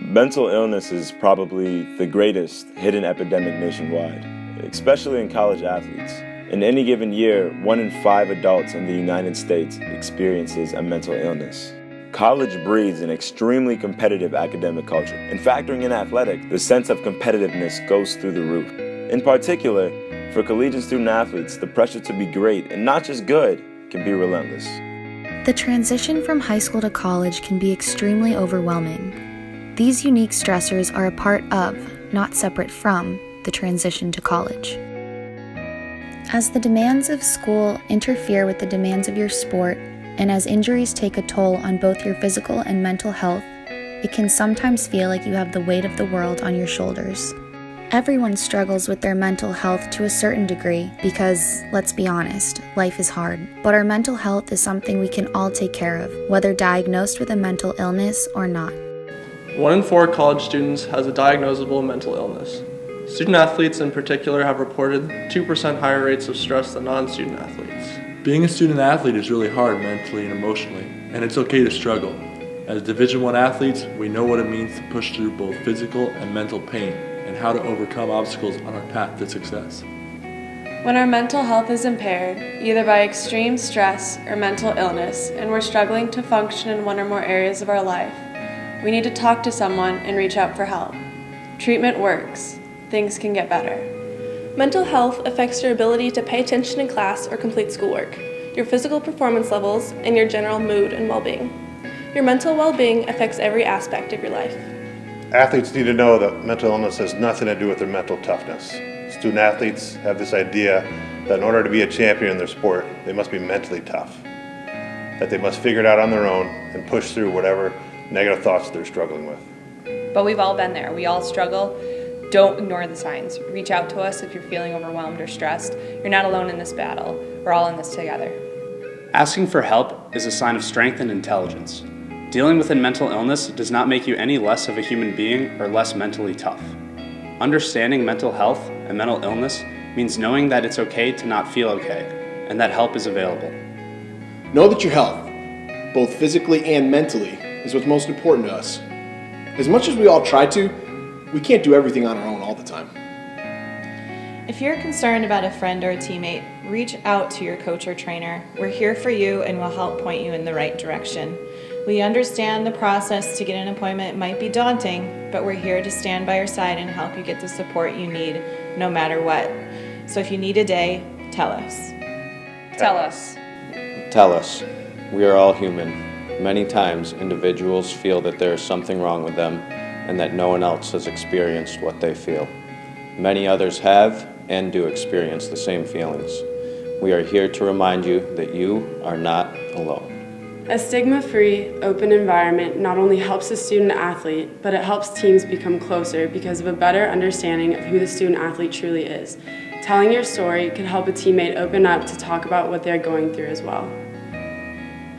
Mental illness is probably the greatest hidden epidemic nationwide, especially in college athletes. In any given year, 1 in 5 adults in the United States experiences a mental illness. College breeds an extremely competitive academic culture, and factoring in athletics, the sense of competitiveness goes through the roof. In particular, for collegiate student athletes, the pressure to be great, and not just good, can be relentless. The transition from high school to college can be extremely overwhelming. These unique stressors are a part of, not separate from, the transition to college. As the demands of school interfere with the demands of your sport, and as injuries take a toll on both your physical and mental health, it can sometimes feel like you have the weight of the world on your shoulders. Everyone struggles with their mental health to a certain degree because, let's be honest, life is hard. But our mental health is something we can all take care of, whether diagnosed with a mental illness or not. 1 in 4 college students has a diagnosable mental illness. Student athletes in particular have reported 2% higher rates of stress than non-student athletes. Being a student athlete is really hard mentally and emotionally, and it's okay to struggle. As Division I athletes, we know what it means to push through both physical and mental pain, and how to overcome obstacles on our path to success. When our mental health is impaired, either by extreme stress or mental illness, and we're struggling to function in one or more areas of our life, we need to talk to someone and reach out for help. Treatment works. Things can get better. Mental health affects your ability to pay attention in class or complete schoolwork, your physical performance levels, and your general mood and well-being. Your mental well-being affects every aspect of your life. Athletes need to know that mental illness has nothing to do with their mental toughness. Student athletes have this idea that in order to be a champion in their sport, they must be mentally tough, that they must figure it out on their own and push through whatever negative thoughts they're struggling with. But we've all been there. We all struggle. Don't ignore the signs. Reach out to us if you're feeling overwhelmed or stressed. You're not alone in this battle. We're all in this together. Asking for help is a sign of strength and intelligence. Dealing with a mental illness does not make you any less of a human being or less mentally tough. Understanding mental health and mental illness means knowing that it's okay to not feel okay, and that help is available. Know that your health, both physically and mentally, is what's most important to us. As much as we all try to, we can't do everything on our own all the time. If you're concerned about a friend or a teammate, reach out to your coach or trainer. We're here for you and will help point you in the right direction. We understand the process to get an appointment might be daunting, but we're here to stand by your side and help you get the support you need, no matter what. So if you need a day, tell us. Tell us. Tell us. We are all human. Many times, individuals feel that there is something wrong with them and that no one else has experienced what they feel. Many others have and do experience the same feelings. We are here to remind you that you are not alone. A stigma-free, open environment not only helps the student athlete, but it helps teams become closer because of a better understanding of who the student athlete truly is. Telling your story can help a teammate open up to talk about what they're going through as well.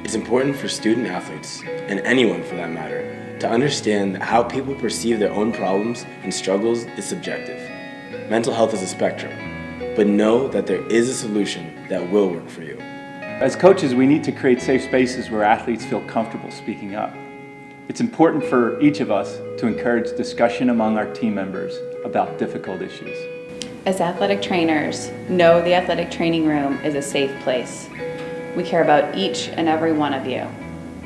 It's important for student athletes, and anyone for that matter, to understand that how people perceive their own problems and struggles is subjective. Mental health is a spectrum, but know that there is a solution that will work for you. As coaches, we need to create safe spaces where athletes feel comfortable speaking up. It's important for each of us to encourage discussion among our team members about difficult issues. As athletic trainers, know the athletic training room is a safe place. We care about each and every one of you.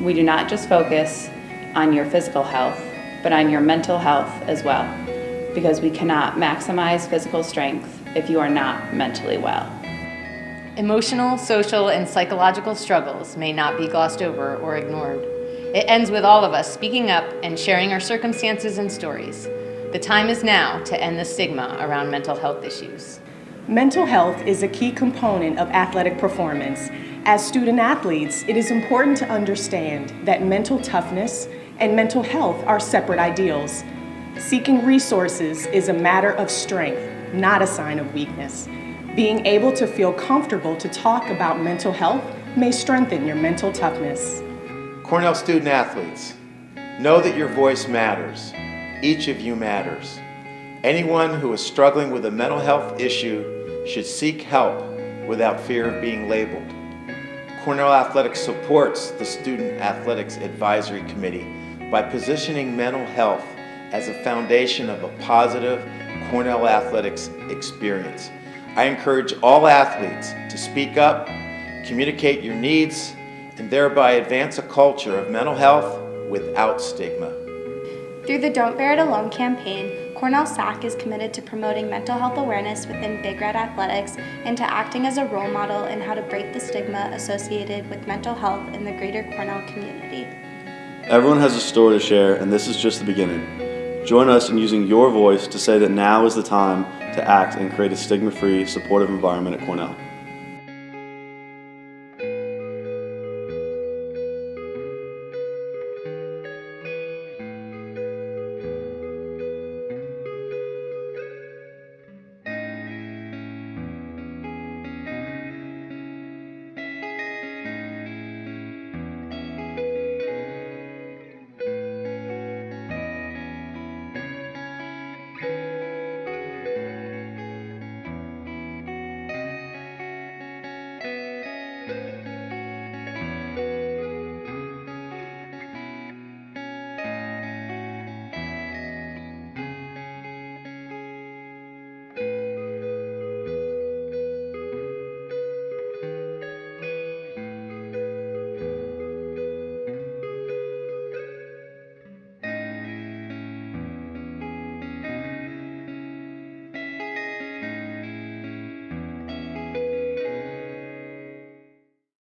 We do not just focus on your physical health, but on your mental health as well, because we cannot maximize physical strength if you are not mentally well. Emotional, social, and psychological struggles may not be glossed over or ignored. It ends with all of us speaking up and sharing our circumstances and stories. The time is now to end the stigma around mental health issues. Mental health is a key component of athletic performance. As student athletes, it is important to understand that mental toughness and mental health are separate ideals. Seeking resources is a matter of strength, not a sign of weakness. Being able to feel comfortable to talk about mental health may strengthen your mental toughness. Cornell student athletes, know that your voice matters. Each of you matters. Anyone who is struggling with a mental health issue should seek help without fear of being labeled. Cornell Athletics supports the Student Athletics Advisory Committee by positioning mental health as a foundation of a positive Cornell athletics experience. I encourage all athletes to speak up, communicate your needs, and thereby advance a culture of mental health without stigma. Through the Don't Bear It Alone campaign, Cornell SAAC is committed to promoting mental health awareness within Big Red athletics and to acting as a role model in how to break the stigma associated with mental health in the greater Cornell community. Everyone has a story to share, and this is just the beginning. Join us in using your voice to say that now is the time to act and create a stigma-free, supportive environment at Cornell.